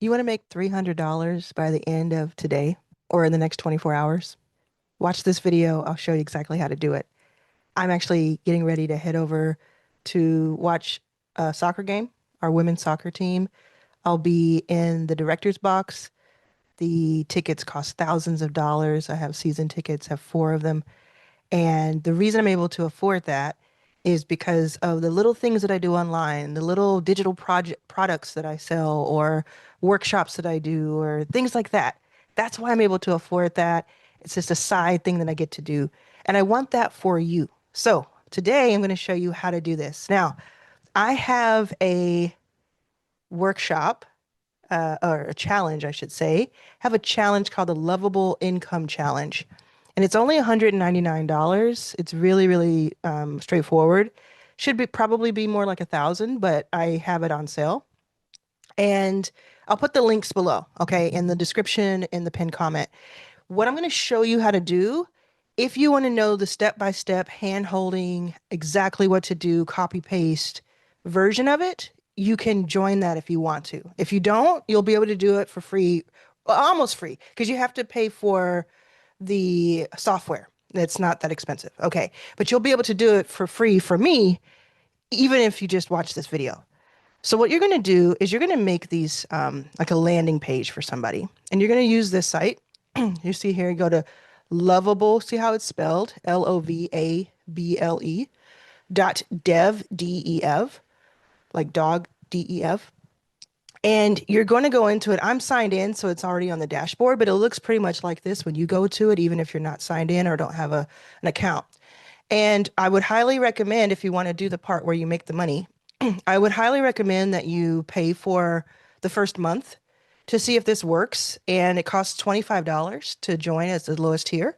You want to make $300 by the end of today or in the next 24 hours? Watch this video. I'll show you exactly how to do it. I'm actually getting ready to head over to watch a soccer game, our women's soccer team. I'll be in the director's box. The tickets cost thousands of dollars. I have season tickets, have four of them. And the reason I'm able to afford that is because of the little things that I do online, the little digital project products that I sell or workshops that I do or things like that. That's why I'm able to afford that. It's just a side thing that I get to do. And I want that for you. So today I'm going to show you how to do this. Now, I have a workshop or a challenge, I should say, have a challenge called the Lovable Income Challenge. And it's only $199. It's really, really straightforward. Should be probably be more like 1,000, but I have it on sale. And I'll put the links below, okay, in the description, in the pinned comment. What I'm going to show you how to do, if you want to know the step-by-step hand holding, exactly what to do, copy paste version of it, you can join that if you want to. If you don't, you'll be able to do it for free, well, almost free, because you have to pay for the software. It's not that expensive. Okay. But you'll be able to do it for free for me, even if you just watch this video. So what you're going to do is you're going to make these like a landing page for somebody, and you're going to use this site. You see here, you go to Lovable. See how it's spelled? Lovable .dev, D-E-V, like dog, D-E-V. And you're going to go into it. I'm signed in, so it's already on the dashboard, but it looks pretty much like this when you go to it, even if you're not signed in or don't have an account. And I would highly recommend, if you want to do the part where you make the money, I would highly recommend that you pay for the first month to see if this works. And it costs $25 to join as the lowest tier.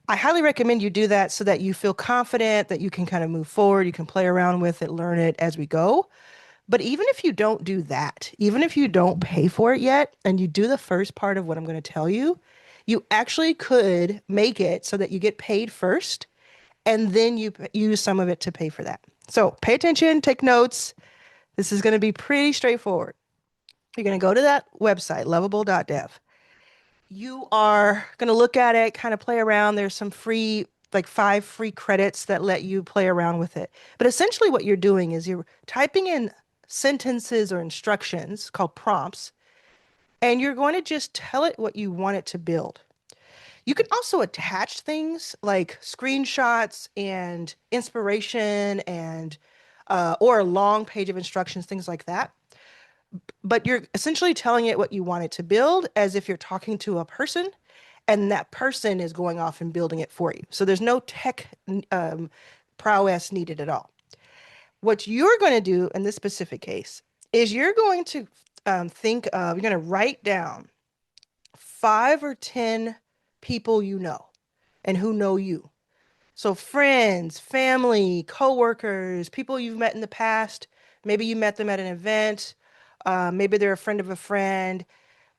I highly recommend you do that so that you feel confident that you can kind of move forward. You can play around with it, learn it as we go. But even if you don't do that, even if you don't pay for it yet, and you do the first part of what I'm going to tell you, you actually could make it so that you get paid first, and then you use some of it to pay for that. So pay attention, take notes. This is going to be pretty straightforward. You're going to go to that website, lovable.dev. You are going to look at it, kind of play around. There's some free, like 5 free credits that let you play around with it. But essentially, what you're doing is you're typing in sentences or instructions called prompts, and you're going to just tell it what you want it to build. You can also attach things like screenshots and inspiration and or a long page of instructions, things like that. But you're essentially telling it what you want it to build as if you're talking to a person, and that person is going off and building it for you. So there's no tech prowess needed at all. What you're going to do in this specific case is you're going to you're going to write down 5 or 10 people you know and who know you. So friends, family, coworkers, people you've met in the past. Maybe you met them at an event. Maybe they're a friend of a friend.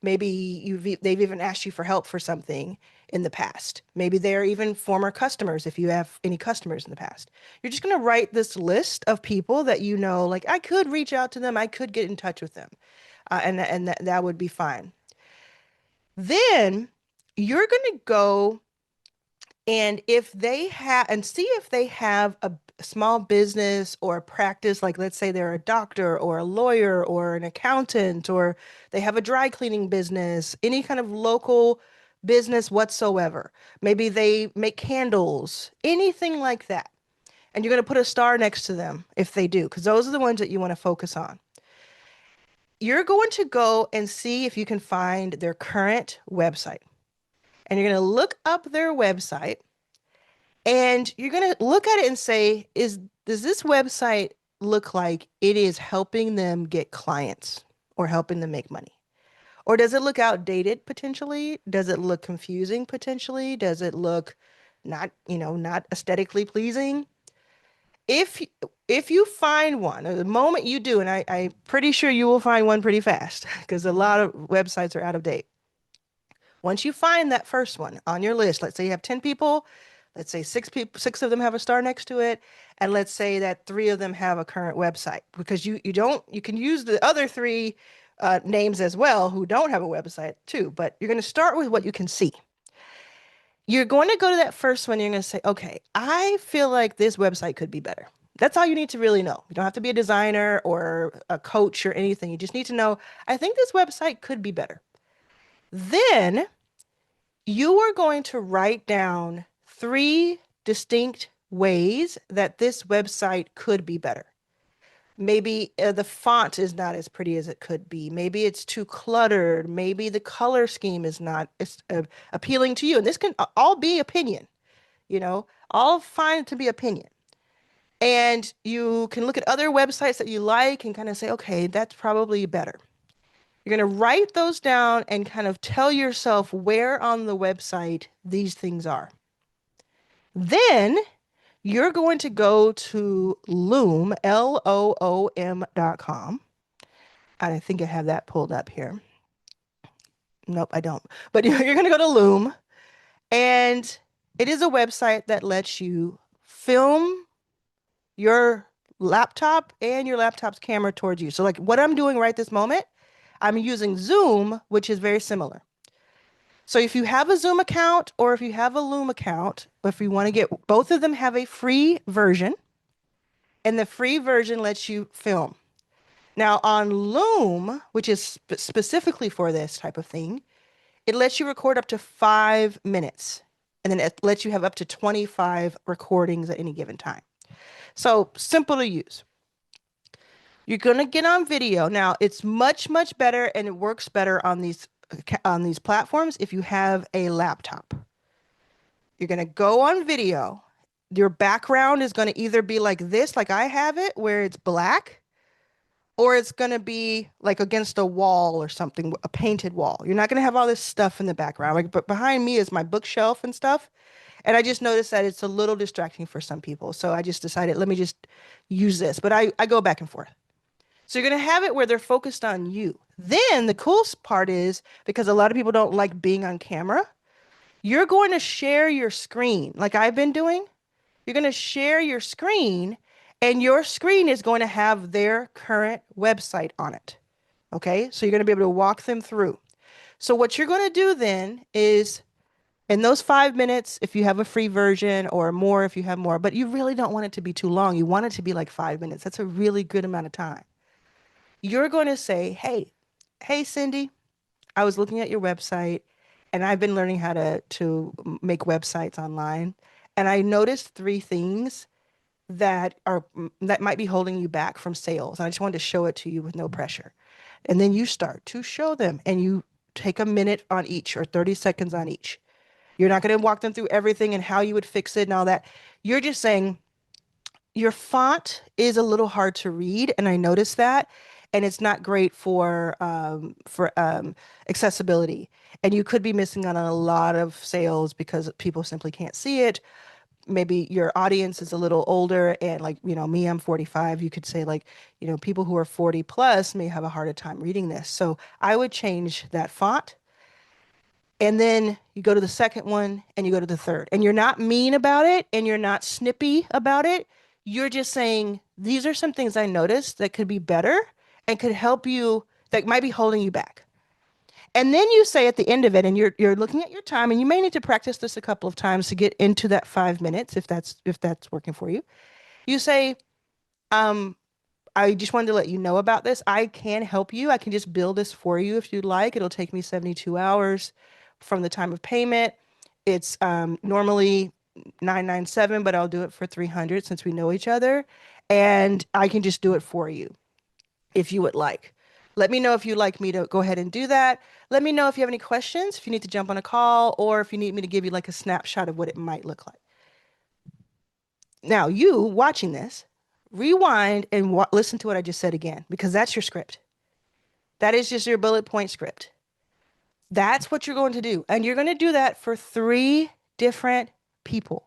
Maybe they've even asked you for help for something in the past. Maybe they're even former customers if you have any customers in the past. You're just going to write this list of people that you know, like I could reach out to them, I could get in touch with them, and that would be fine. Then you're going to go and if they have and see if they have a small business or a practice, like let's say they're a doctor or a lawyer or an accountant, or they have a dry cleaning business, any kind of local business whatsoever. Maybe they make candles, anything like that. And you're going to put a star next to them if they do, because those are the ones that you want to focus on. You're going to go and see if you can find their current website. And you're going to look up their website, and you're going to look at it and say, does this website look like it is helping them get clients or helping them make money? Or does it look outdated potentially? Does it look confusing potentially? Does it look not aesthetically pleasing? If if you find one, or the moment you do, and I'm pretty sure you will find one pretty fast because a lot of websites are out of date. Once you find that first one on your list, let's say you have 10 people, let's say 6 of them have a star next to it, and let's say that 3 of them have a current website, because you can use the other 3 names as well who don't have a website too, but you're going to start with what you can see. You're going to go to that first one. You're going to say, okay, I feel like this website could be better. That's all you need to really know. You don't have to be a designer or a coach or anything. You just need to know, I think this website could be better. Then you are going to write down three distinct ways that this website could be better. Maybe the font is not as pretty as it could be. Maybe it's too cluttered. Maybe the color scheme is not appealing to you. And this can all be opinion, all fine to be opinion. And you can look at other websites that you like and kind of say, okay, that's probably better. You're going to write those down and kind of tell yourself where on the website these things are. Then you're going to go to Loom, LOOM.com. I think I have that pulled up here. Nope, I don't. But you're going to go to Loom, and it is a website that lets you film your laptop and your laptop's camera towards you. So like what I'm doing right this moment, I'm using Zoom, which is very similar. So if you have a Zoom account or if you have a Loom account, if you want to get both of them have a free version, and the free version lets you film. Now on Loom, which is specifically for this type of thing, it lets you record up to 5 minutes, and then it lets you have up to 25 recordings at any given time. So simple to use. You're going to get on video. Now it's much, much better, and it works better on these platforms if you have a laptop. You're going to go on video. Your background is going to either be like this, like I have it, where it's black, or it's going to be like against a wall or something, a painted wall. You're not going to have all this stuff in the background. Like, but behind me is my bookshelf and stuff. And I just noticed that it's a little distracting for some people. So I just decided, let me just use this. But I go back and forth. So you're going to have it where they're focused on you. Then the coolest part is, because a lot of people don't like being on camera, you're going to share your screen like I've been doing. You're going to share your screen, and your screen is going to have their current website on it. Okay, so you're going to be able to walk them through. So what you're going to do then is, in those 5 minutes, if you have a free version, or more if you have more, but you really don't want it to be too long. You want it to be like 5 minutes. That's a really good amount of time. You're going to say, hey, Cindy, I was looking at your website, and I've been learning how to make websites online. And I noticed 3 things that might be holding you back from sales. And I just wanted to show it to you with no pressure. And then you start to show them, and you take a minute on each or 30 seconds on each. You're not going to walk them through everything and how you would fix it and all that. You're just saying, your font is a little hard to read, and I noticed that, and it's not great for accessibility. And you could be missing out on a lot of sales because people simply can't see it. Maybe your audience is a little older, and like, me, I'm 45. You could say like, people who are 40 plus may have a harder time reading this. So I would change that font. And then you go to the second one, and you go to the third, and you're not mean about it, and you're not snippy about it. You're just saying, these are some things I noticed that could be better and could help you, that might be holding you back. And then you say at the end of it, and you're looking at your time, and you may need to practice this a couple of times to get into that 5 minutes, if that's working for you. You say, I just wanted to let you know about this. I can help you. I can just build this for you if you'd like. It'll take me 72 hours from the time of payment. It's normally $997, but I'll do it for $300 since we know each other. And I can just do it for you if you would like. Let me know if you'd like me to go ahead and do that. Let me know if you have any questions, if you need to jump on a call, or if you need me to give you like a snapshot of what it might look like. Now, you watching this, rewind and listen to what I just said again, because that's your script. That is just your bullet point script. That's what you're going to do. And you're going to do that for 3 different people.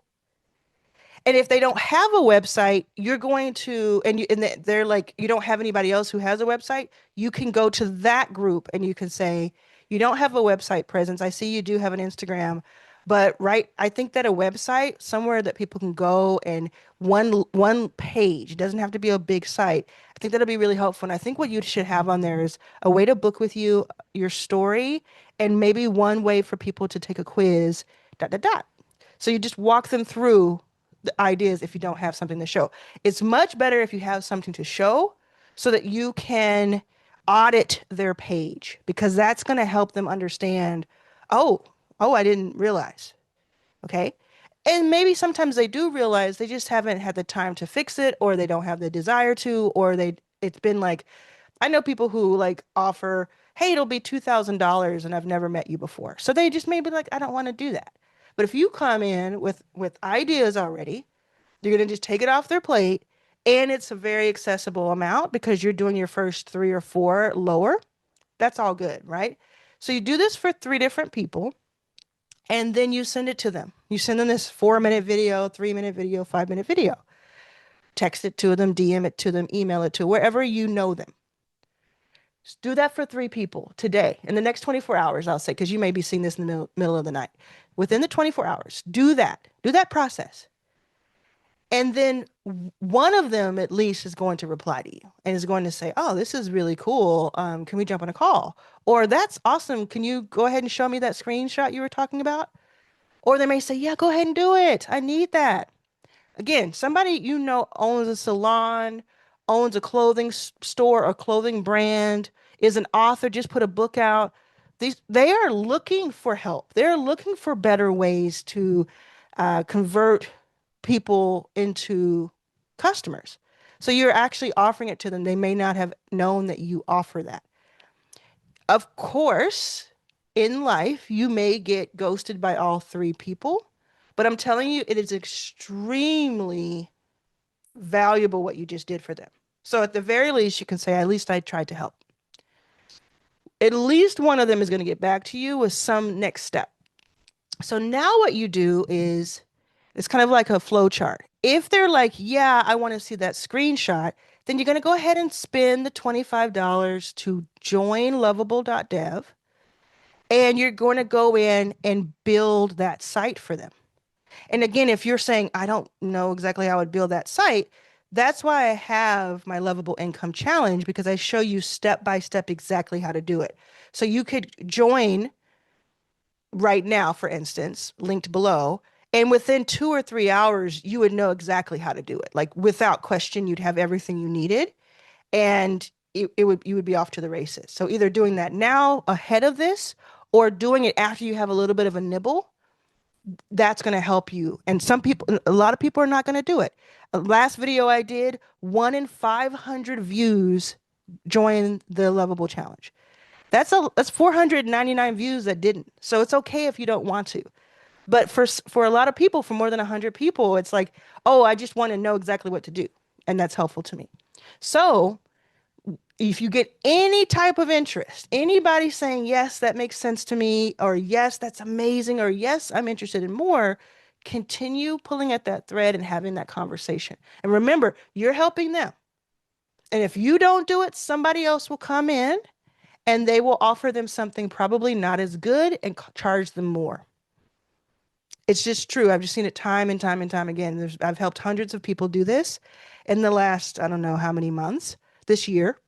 And if they don't have a website, you're going to, and they're like, you don't have anybody else who has a website, you can go to that group and you can say, you don't have a website presence. I see you do have an Instagram. But right, I think that a website somewhere that people can go and one page, it doesn't have to be a big site. I think that'll be really helpful. And I think what you should have on there is a way to book with you your story and maybe one way for people to take a quiz, dot dot dot. So you just walk them through the ideas if you don't have something to show. It's much better if you have something to show so that you can audit their page because that's going to help them understand, oh, oh, I didn't realize. Okay. And maybe sometimes they do realize they just haven't had the time to fix it or they don't have the desire to, or it's been like, I know people who like offer, hey, it'll be $2,000 and I've never met you before. So they just may be like, I don't want to do that. But if you come in with ideas already, you're going to just take it off their plate and it's a very accessible amount because you're doing your first three or four lower. That's all good, right? So you do this for three different people and then you send it to them. You send them this 4 minute video, 3 minute video, 5 minute video. Text it to them, DM it to them, email it to wherever you know them. Just do that for three people today in the next 24 hours, I'll say, because you may be seeing this in the middle of the night. Within the 24 hours, do that process. And then one of them at least is going to reply to you and is going to say, oh, this is really cool. Can we jump on a call? Or that's awesome. Can you go ahead and show me that screenshot you were talking about? Or they may say, yeah, go ahead and do it. I need that. Again, somebody you know owns a salon, owns a clothing store or clothing brand, is an author, just put a book out. They are looking for help. They're looking for better ways to convert people into customers. So you're actually offering it to them. They may not have known that you offer that. Of course, in life, you may get ghosted by all three people, but I'm telling you, it is extremely valuable what you just did for them. So at the very least, you can say, at least I tried to help. At least one of them is going to get back to you with some next step. So now what you do is it's kind of like a flow chart. If they're like, yeah, I want to see that screenshot, then you're going to go ahead and spend the $25 to join lovable.dev. And you're going to go in and build that site for them. And again, if you're saying, I don't know exactly how I would build that site, that's why I have my Lovable Income Challenge because I show you step by step exactly how to do it. So you could join right now, for instance, linked below, and within 2 or 3 hours, you would know exactly how to do it. Like without question, you'd have everything you needed and you would be off to the races. So either doing that now ahead of this or doing it after you have a little bit of a nibble, that's going to help you. And a lot of people are not going to do it. Last video I did, 1 in 500 views joined the Lovable Challenge. That's 499 views that didn't. So it's okay if you don't want to. But for a lot of people, for more than 100 people, it's like, oh, I just want to know exactly what to do. And that's helpful to me. So if you get any type of interest, anybody saying, yes, that makes sense to me, or yes, that's amazing, or yes, I'm interested in more, continue pulling at that thread and having that conversation. And remember, you're helping them. And if you don't do it, somebody else will come in and they will offer them something probably not as good and charge them more. It's just true. I've just seen it time and time and time again. I've helped hundreds of people do this in the last, I don't know how many months this year.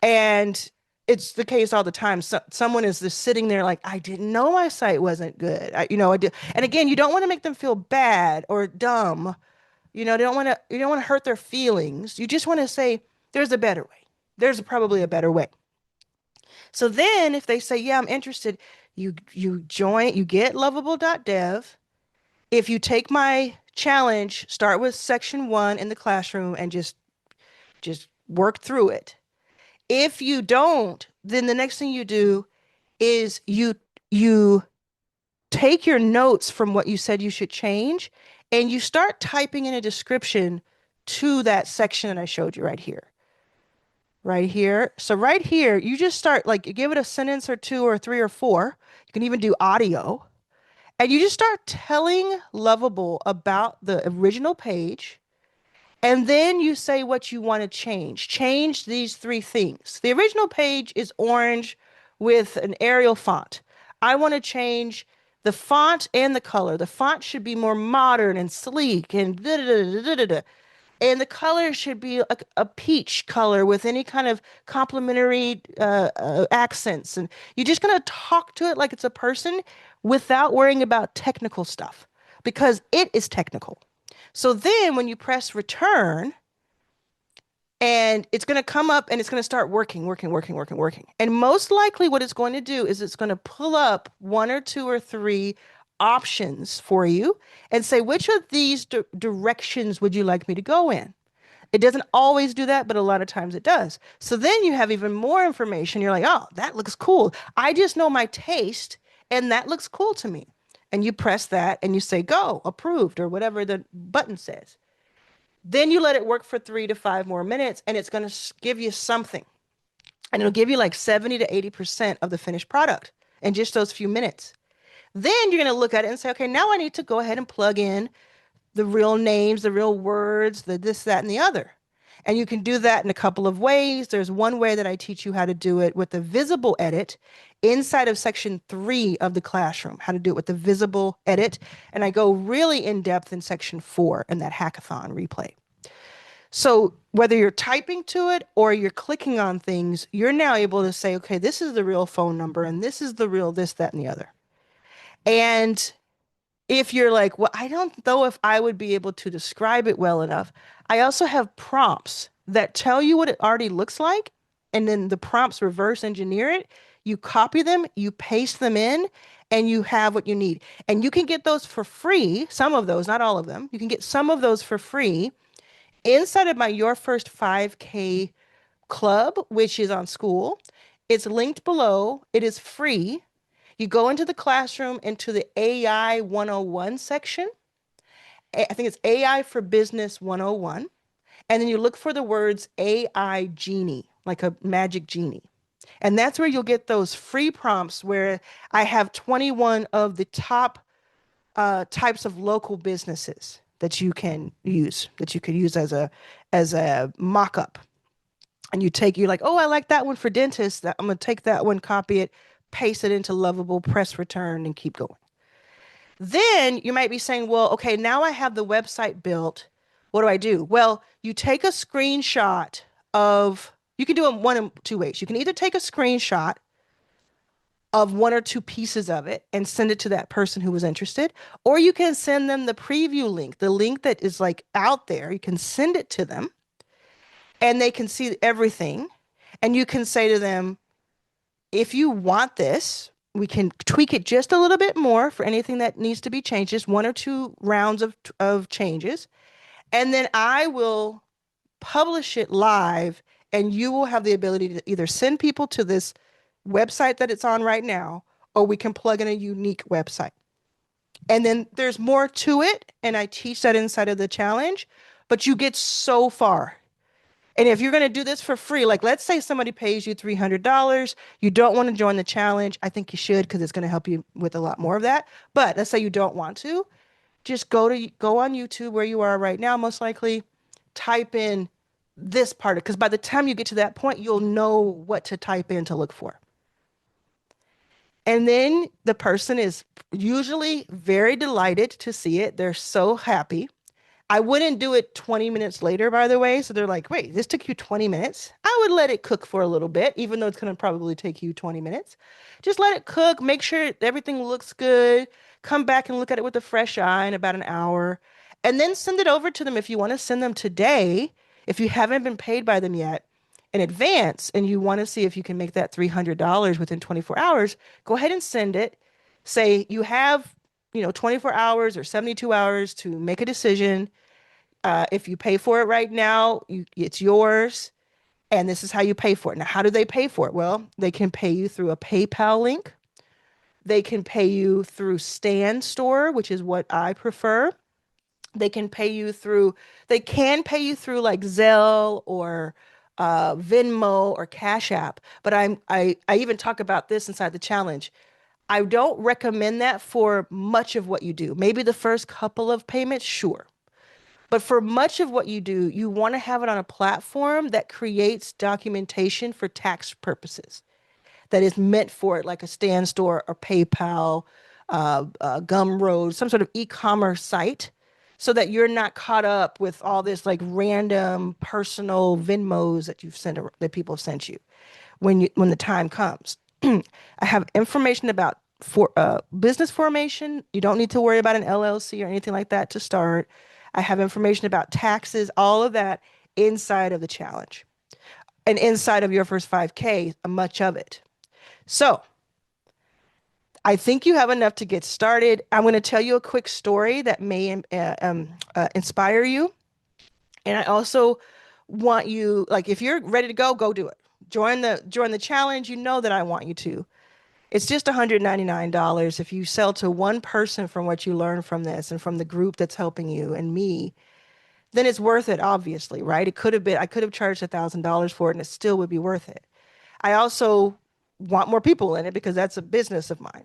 And it's the case all the time. So, someone is just sitting there like, I didn't know my site wasn't good. I did. And again, you don't want to make them feel bad or dumb. You don't want to hurt their feelings. You just want to say, there's a better way. There's probably a better way. So then if they say, yeah, I'm interested, you get lovable.dev. If you take my challenge, start with section 1 in the classroom and just work through it. If you don't, then the next thing you do is you take your notes from what you said you should change and you start typing in a description to that section that I showed you right here. Right here. So right here, you just start like you give it a sentence or two or three or four. You can even do audio. And you just start telling Lovable about the original page. And then you say what you want to change. Change these three things. The original page is orange with an Arial font. I want to change The font and the color. The font should be more modern and sleek and da da da da da da. And the color should be a peach color with any kind of complementary accents. And you're just going to talk to it like it's a person without worrying about technical stuff because it is technical. So then when you press return, and it's going to come up and it's going to start working, working, working, working, working. And most likely, what it's going to do is it's going to pull up one or two or three options for you and say, which of these directions would you like me to go in? It doesn't always do that, but a lot of times it does. So then you have even more information. You're like, oh, that looks cool. I just know my taste, and that looks cool to me. And you press that and you say, go, approved, or whatever the button says. Then you let it work for 3 to 5 more minutes, and it's going to give you something. And it'll give you like 70 to 80% of the finished product in just those few minutes. Then you're going to look at it and say, okay, now I need to go ahead and plug in the real names, the real words, the this, that, and the other. And you can do that in a couple of ways. There's one way that I teach you how to do it with the visible edit inside of section 3 of the classroom, how to do it with the visible edit. And I go really in depth in section 4 in that hackathon replay. So whether you're typing to it or you're clicking on things, you're now able to say, okay, this is the real phone number and this is the real this, that, and the other. And if you're like, well, I don't know if I would be able to describe it well enough, I also have prompts that tell you what it already looks like. And then the prompts reverse engineer it. You copy them, you paste them in, and you have what you need. And you can get those for free, some of those, not all of them. You can get some of those for free inside of my Your First 5K club, which is on school. It's linked below. It is free. You go into the classroom, into the AI 101 section. I think it's AI for Business 101. And then you look for the words AI Genie, like a magic genie. And that's where you'll get those free prompts where I have 21 of the top types of local businesses that you can use, that you could use as a mock-up. And you're like, oh, I like that one for dentists. I'm gonna take that one, copy it, paste it into Lovable, press return, and keep going. Then you might be saying, well, okay, now I have the website built. What do I do? Well, you take a screenshot of, you can do it one of two ways. You can either take a screenshot of one or two pieces of it and send it to that person who was interested, or you can send them the preview link, the link that is like out there. You can send it to them and they can see everything. And you can say to them, if you want this, we can tweak it just a little bit more for anything that needs to be changed, just one or two rounds of changes. And then I will publish it live, and you will have the ability to either send people to this website that it's on right now, or we can plug in a unique website. And then there's more to it, and I teach that inside of the challenge, but you get so far. And if you're going to do this for free, like let's say somebody pays you $300, you don't want to join the challenge. I think you should because it's going to help you with a lot more of that. But let's say you don't want to, just go on YouTube where you are right now, most likely, type in this part, because by the time you get to that point, you'll know what to type in to look for. And then the person is usually very delighted to see it. They're so happy. I wouldn't do it 20 minutes later, by the way. So they're like, wait, this took you 20 minutes? I would let it cook for a little bit, even though it's going to probably take you 20 minutes. Just let it cook, make sure everything looks good. Come back and look at it with a fresh eye in about an hour. And then send it over to them if you want to send them today, if you haven't been paid by them yet in advance and you want to see if you can make that $300 within 24 hours, go ahead and send it. Say you have, 24 hours or 72 hours to make a decision. If you pay for it right now, it's yours, and this is how you pay for it. Now, how do they pay for it? Well, they can pay you through a PayPal link. They can pay you through Stand Store, which is what I prefer. They can pay you through like Zelle or Venmo or Cash App. But I even talk about this inside the challenge. I don't recommend that for much of what you do. Maybe the first couple of payments, sure. But for much of what you do, you want to have it on a platform that creates documentation for tax purposes, that is meant for it, like a Stand Store or PayPal. Gumroad, some sort of e-commerce site, so that you're not caught up with all this like random personal Venmos that you've sent that people have sent you when the time comes. I have information about business formation. You don't need to worry about an LLC or anything like that to start. I have information about taxes, all of that inside of the challenge and inside of your first 5K, much of it. So I think you have enough to get started. I'm going to tell you a quick story that may inspire you. And I also want you, like, if you're ready to go, go do it. Join the challenge. You know that I want you to. It's just $199 if you sell to one person from what you learn from this and from the group that's helping you and me, then it's worth it, obviously, right? I could have charged $1,000 for it and it still would be worth it. I also want more people in it because that's a business of mine.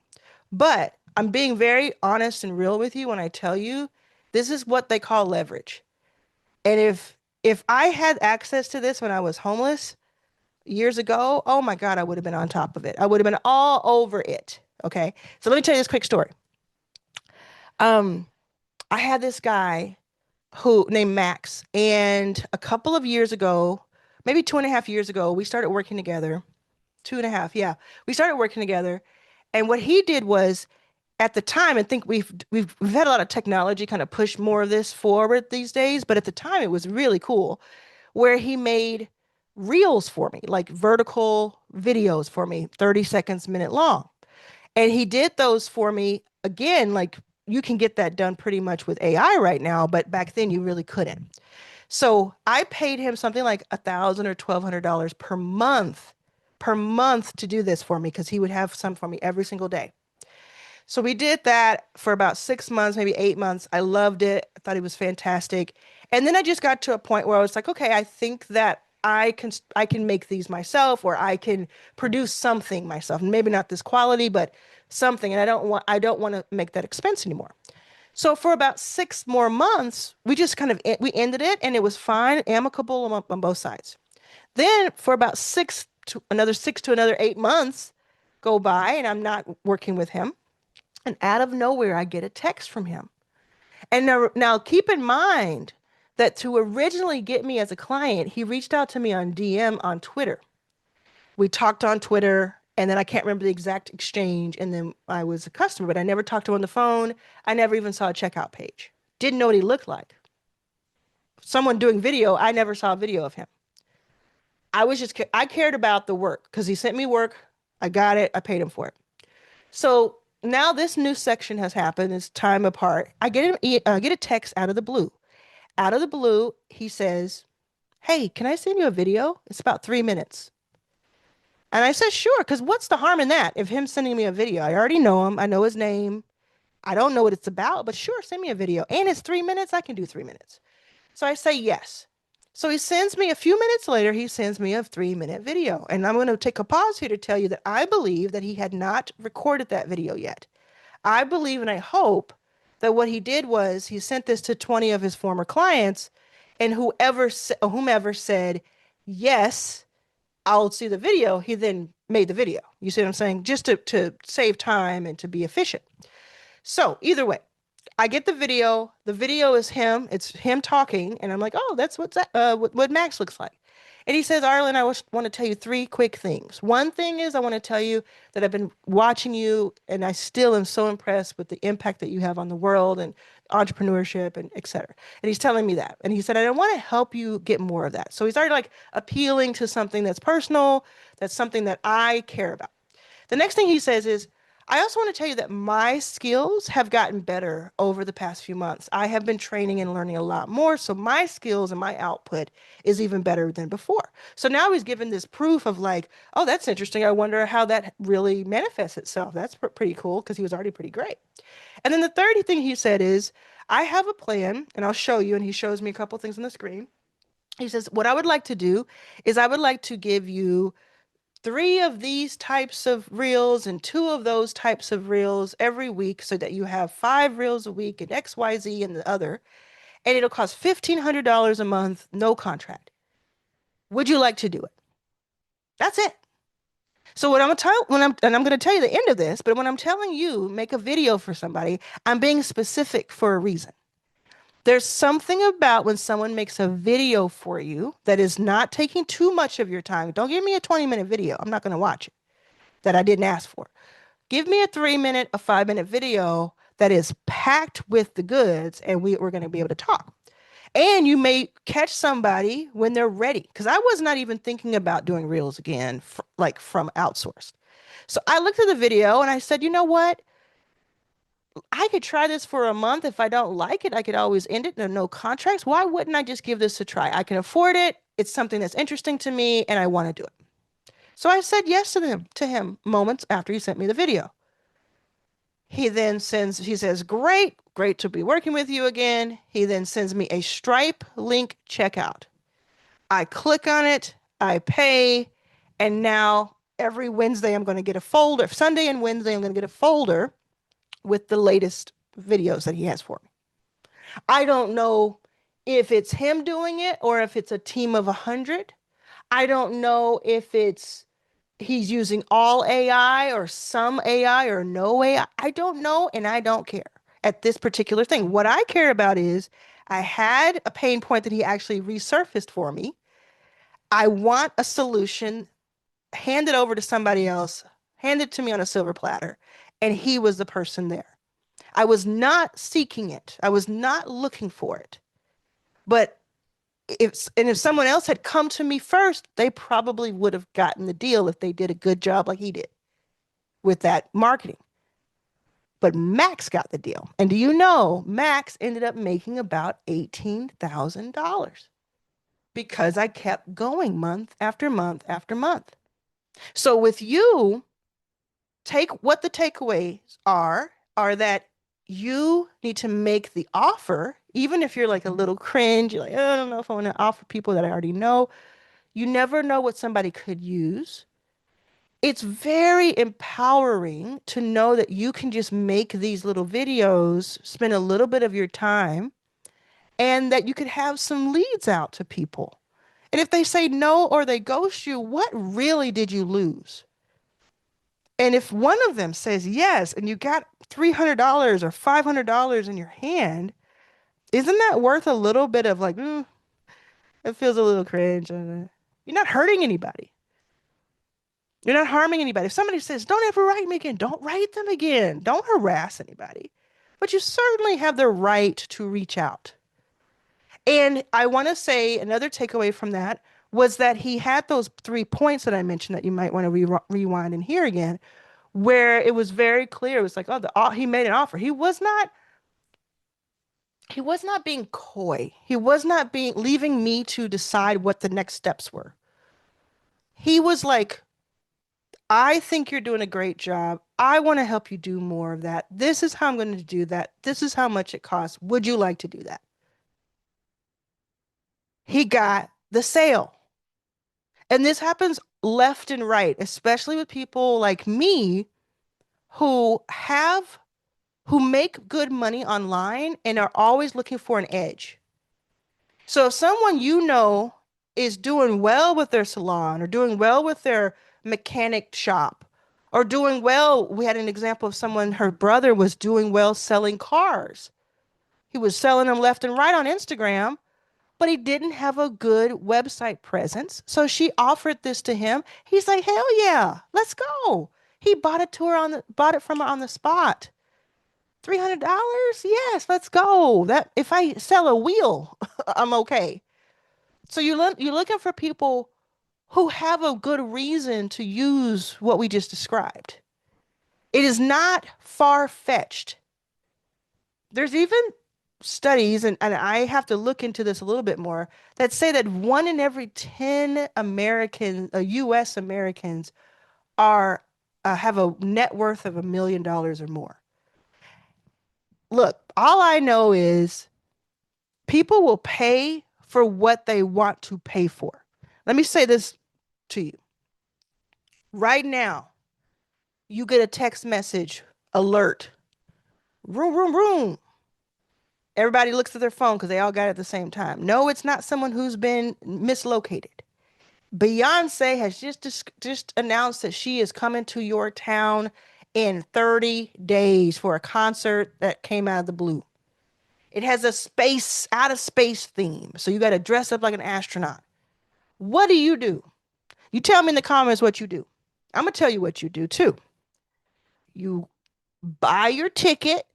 But I'm being very honest and real with you when I tell you this is what they call leverage. And if I had access to this when I was homeless years ago, oh my God, I would have been on top of it. I would have been all over it. Okay. So let me tell you this quick story. Um, I had this guy who named Max, and a couple of years ago, maybe 2.5 years ago, we started working together. 2.5, yeah. We started working together. And what he did was at the time, I think we've had a lot of technology kind of push more of this forward these days, but at the time it was really cool where he made reels for me, like vertical videos for me, 30 seconds, minute long. And he did those for me again, like you can get that done pretty much with AI right now, but back then you really couldn't. So I paid him something like $1,000 or $1,200 per month to do this for me because he would have some for me every single day. So we did that for about 6 months, maybe 8 months. I loved it. I thought it was fantastic. And then I just got to a point where I was like, okay, I think that I can make these myself, or I can produce something myself. Maybe not this quality, but something. And I don't want to make that expense anymore. So for about 6 more months, we just kind of we ended it, and it was fine, amicable on both sides. Then for about 8 months go by, and I'm not working with him. And out of nowhere, I get a text from him. And now keep in mind that to originally get me as a client, he reached out to me on DM on Twitter. We talked on Twitter, and then I can't remember the exact exchange. And then I was a customer, but I never talked to him on the phone. I never even saw a checkout page. Didn't know what he looked like. Someone doing video, I never saw a video of him. I cared about the work because he sent me work. I got it. I paid him for it. So now this new section has happened. It's time apart. I get a text out of the blue. Out of the blue, he says, "Hey, can I send you a video? It's about 3 minutes." And I said, "Sure," because what's the harm in that? If him sending me a video, I already know him. I know his name. I don't know what it's about, but sure, send me a video. And it's 3 minutes. I can do 3 minutes. So I say yes. So he sends me a few minutes later, he sends me a 3 minute video. And I'm going to take a pause here to tell you that I believe that he had not recorded that video yet. I believe and I hope that what he did was he sent this to 20 of his former clients, and whomever said, yes, I'll see the video, he then made the video. You see what I'm saying? Just to save time and to be efficient. So either way, I get the video. The video is him. It's him talking, and I'm like, oh, that's what Max looks like. And he says, Arlen, want to tell you three quick things. One thing is I want to tell you that I've been watching you, and I still am so impressed with the impact that you have on the world and entrepreneurship and et cetera. And he's telling me that. And he said, I want to help you get more of that. So he's already like appealing to something that's personal, that's something that I care about. The next thing he says is, I also want to tell you that my skills have gotten better over the past few months. I have been training and learning a lot more, so my skills and my output is even better than before. So now he's given this proof of like, oh, that's interesting. I wonder how that really manifests itself. That's pretty cool because he was already pretty great. And then the third thing he said is, I have a plan, and I'll show you. And he shows me a couple things on the screen. He says, what I would like to do is I would like to give you 3 of these types of reels and 2 of those types of reels every week so that you have 5 reels a week and XYZ and the other. And it'll cost $1,500 a month, no contract. Would you like to do it? That's it. So what I'm gonna tell when I'm and I'm gonna tell you the end of this, but when I'm telling you make a video for somebody, I'm being specific for a reason. There's something about when someone makes a video for you that is not taking too much of your time. Don't give me a 20-minute video. I'm not gonna watch it that I didn't ask for. Give me a 3-minute, a 5-minute video that is packed with the goods, and we're gonna be able to talk. And you may catch somebody when they're ready. Because I was not even thinking about doing reels again, like from outsourced. So I looked at the video and I said, you know what? I could try this for a month. If I don't like it, I could always end it. There are no contracts. Why wouldn't I just give this a try? I can afford it. It's something that's interesting to me and I want to do it. So I said yes to him moments after he sent me the video. He says, great to be working with you again. He then sends me a Stripe link checkout. I click on it, I pay, and now every Wednesday I'm going to get a folder. Sunday and Wednesday I'm going to get a folder with the latest videos that he has for me. I don't know if it's him doing it or if it's a team of 100. I don't know if it's he's using all AI or some AI or no AI. I don't know and I don't care at this particular thing. What I care about is I had a pain point that he actually resurfaced for me. I want a solution, hand it over to somebody else, hand it to me on a silver platter. And he was the person there. I was not seeking it. I was not looking for it. But if someone else had come to me first, they probably would have gotten the deal if they did a good job like he did with that marketing. But Max got the deal. And do you know, Max ended up making about $18,000 because I kept going month after month after month. So with you, take what the takeaways are that you need to make the offer, even if you're like a little cringe, you're like, oh, I don't know if I want to offer people that I already know. You never know what somebody could use. It's very empowering to know that you can just make these little videos, spend a little bit of your time, and that you could have some leads out to people. And if they say no or they ghost you, what really did you lose? And if one of them says yes, and you got $300 or $500 in your hand, isn't that worth a little bit of like, it feels a little cringe? You're not hurting anybody. You're not harming anybody. If somebody says, don't ever write me again, don't write them again. Don't harass anybody. But you certainly have the right to reach out. And I want to say another takeaway from that was that he had those 3 points that I mentioned that you might want to rewind and hear again, where it was very clear. It was like, he made an offer. He was not being coy. He was not being leaving me to decide what the next steps were. He was like, I think you're doing a great job. I want to help you do more of that. This is how I'm going to do that. This is how much it costs. Would you like to do that? He got the sale. And this happens left and right, especially with people like me who have who make good money online and are always looking for an edge. So if someone you know is doing well with their salon or doing well with their mechanic shop or doing well, we had an example of someone, her brother was doing well selling cars. He was selling them left and right on Instagram, but he didn't have a good website presence. So she offered this to him. He's like, hell yeah, let's go. He bought it from her on the spot. $300? Yes, let's go. That if I sell a wheel, I'm okay. So you're looking for people who have a good reason to use what we just described. It is not far-fetched. There's even studies, and I have to look into this a little bit more, that say that 1 in every 10 US Americans are have a net worth of $1 million or more. Look, all I know is people will pay for what they want to pay for. Let me say this to you. Right now, you get a text message alert. Room, room, room. Everybody looks at their phone because they all got it at the same time. No, it's not someone who's been mislocated. Beyonce has just announced that she is coming to your town in 30 days for a concert that came out of the blue. It has a space, out of space theme. So you got to dress up like an astronaut. What do? You tell me in the comments what you do. I'm going to tell you what you do too. You buy your ticket,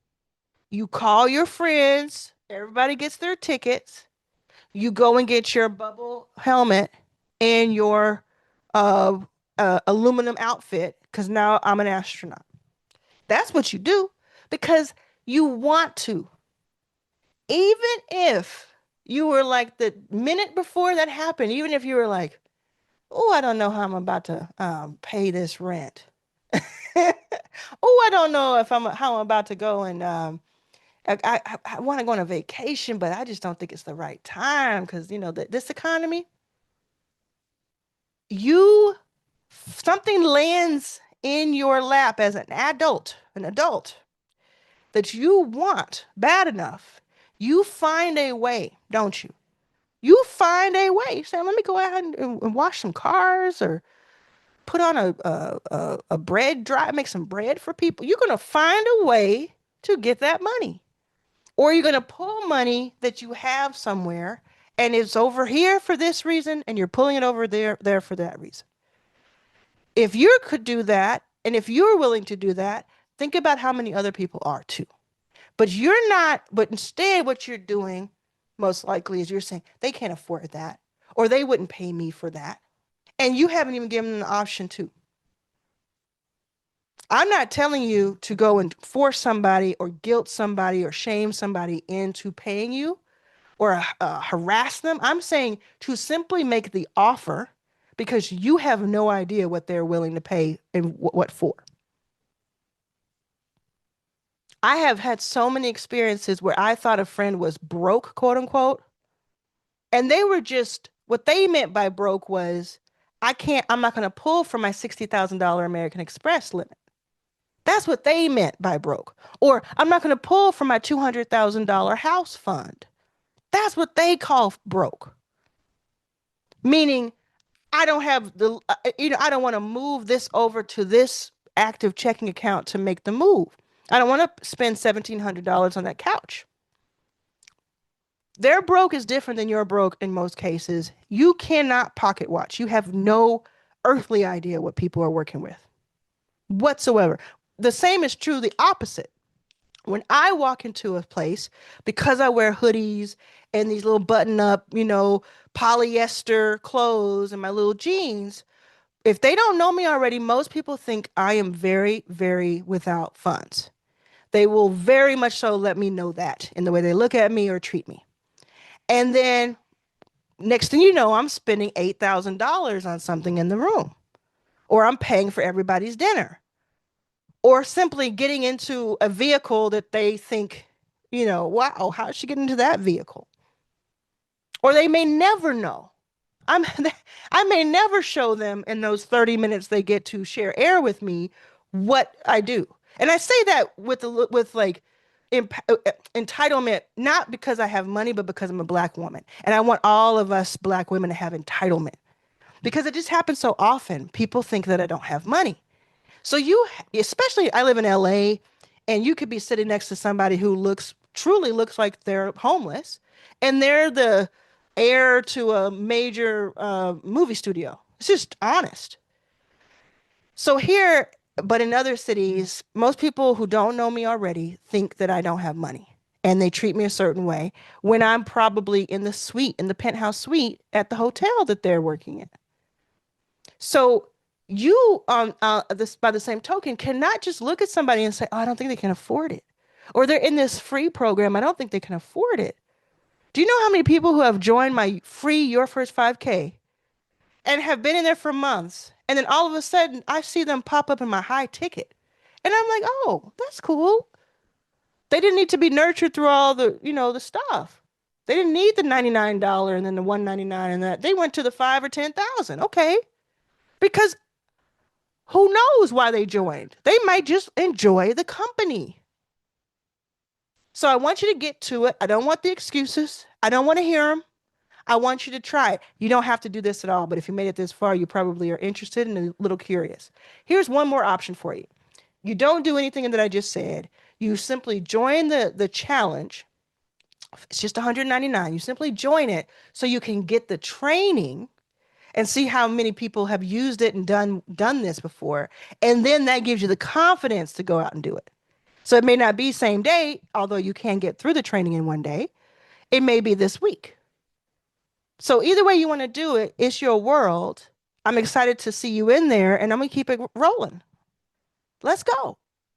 you call your friends, everybody gets their tickets. You go and get your bubble helmet and your uh, aluminum outfit because now I'm an astronaut. That's what you do because you want to. Even if you were like the minute before that happened, even if you were like, oh, I don't know how I'm about to pay this rent. Oh, I don't know if how I'm about to go and I want to go on a vacation, but I just don't think it's the right time because this economy, you something lands in your lap as an adult that you want bad enough. You find a way, don't you? You find a way. You say, let me go out and wash some cars or put on a bread drive, make some bread for people. You're going to find a way to get that money. Or you're going to pull money that you have somewhere and it's over here for this reason and you're pulling it over there for that reason. If you could do that and if you're willing to do that, think about how many other people are too. But you're not, but instead what you're doing most likely is you're saying they can't afford that or they wouldn't pay me for that. And you haven't even given them the option to. I'm not telling you to go and force somebody or guilt somebody or shame somebody into paying you or harass them. I'm saying to simply make the offer because you have no idea what they're willing to pay and what for. I have had so many experiences where I thought a friend was broke, quote unquote, and they were just what they meant by broke was I'm not going to pull from my $60,000 American Express limit. That's what they meant by broke. Or I'm not going to pull from my $200,000 house fund. That's what they call broke. Meaning, I don't have I don't want to move this over to this active checking account to make the move. I don't want to spend $1,700 on that couch. Their broke is different than your broke in most cases. You cannot pocket watch. You have no earthly idea what people are working with whatsoever. The same is true the opposite. When I walk into a place, because I wear hoodies and these little button up, polyester clothes and my little jeans, if they don't know me already, most people think I am very, very without funds. They will very much so let me know that in the way they look at me or treat me. And then next thing you know, I'm spending $8,000 on something in the room, or I'm paying for everybody's dinner, or simply getting into a vehicle that they think, wow, how did she get into that vehicle? Or they may never know. I'm, I may never show them in those 30 minutes they get to share air with me what I do. And I say that with like entitlement, not because I have money, but because I'm a black woman. And I want all of us black women to have entitlement because it just happens so often. People think that I don't have money. So especially I live in LA and you could be sitting next to somebody who truly looks like they're homeless and they're the heir to a major movie studio. It's just honest. So here, but in other cities, most people who don't know me already think that I don't have money and they treat me a certain way when I'm probably in the penthouse suite at the hotel that they're working in. So you, this by the same token, cannot just look at somebody and say, "Oh, I don't think they can afford it," or they're in this free program. I don't think they can afford it. Do you know how many people who have joined my free Your First 5K and have been in there for months, and then all of a sudden I see them pop up in my high ticket, and I'm like, "Oh, that's cool." They didn't need to be nurtured through all the stuff. They didn't need the $99 and then the $199 and that. They went to the 5 or 10,000. Okay. Because who knows why they joined? They might just enjoy the company. So I want you to get to it. I don't want the excuses. I don't want to hear them. I want you to try it. You don't have to do this at all, but if you made it this far, you probably are interested and a little curious. Here's one more option for you. You don't do anything that I just said. You simply join the challenge. It's just 199. You simply join it so you can get the training and see how many people have used it and done this before. And then that gives you the confidence to go out and do it. So it may not be same day, although you can get through the training in one day. It may be this week. So either way you want to do it, it's your world. I'm excited to see you in there and I'm going to keep it rolling. Let's go.